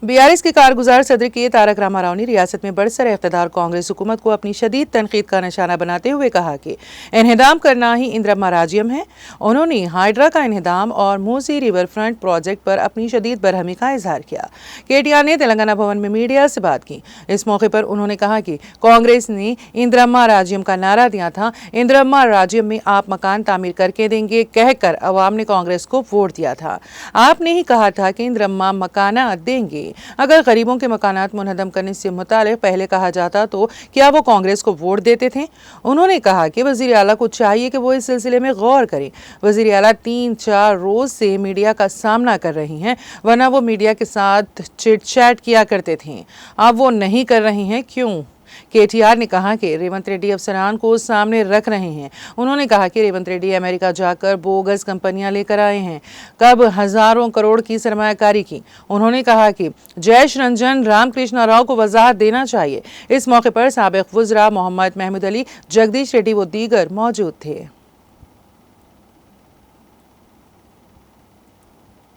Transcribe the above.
BRS के कारगुजार सदर के तारक रामा राव ने रियासत में बरसर इख्तिदार कांग्रेस हुकूमत को अपनी शदीद तनकीद का निशाना बनाते हुए कहा कि इन्हिदाम करना ही इंदिरम्मा राज्यम है। उन्होंने हाइड्रा का इन्हिदाम और मूसी रिवर फ्रंट प्रोजेक्ट पर अपनी शदीद बरहमी का इजहार किया। केटीआर ने तेलंगाना भवन में मीडिया से बात की। इस मौके पर उन्होंने कहा कि कांग्रेस ने इंदिरम्मा राज्यम का नारा दिया था। इंदिरम्मा राज्यम में आप मकान तामीर करके देंगे कहकर अवाम ने कांग्रेस को वोट दिया था। आपने ही कहा था कि इंदिरम्मा मकाना देंगे। अगर गरीबों के मकानात मुनहदम करने से मुतालिक पहले कहा जाता तो क्या वो कांग्रेस को वोट देते थे? उन्होंने कहा कि वजीर आला को चाहिए कि वो इस सिलसिले में गौर करें। वजीर आला 3-4 रोज से मीडिया का सामना कर रही हैं, वरना वो मीडिया के साथ चिट चैट किया करते थे। अब वो नहीं कर रही हैं, क्यों? केटीआर ने कहा कि रेवंत रेड्डी अफसरान को सामने रख रहे हैं। उन्होंने कहा कि रेवंत रेड्डी अमेरिका जाकर बोगस कंपनियां लेकर आए हैं, कब हजारों करोड़ की सरमायाकारी की। उन्होंने कहा कि जयेश रंजन रामकृष्ण राव को वजाहत देना चाहिए। इस मौके पर साबिक वज़रा मोहम्मद महमूद अली, जगदीश रेड्डी व दीगर मौजूद थे।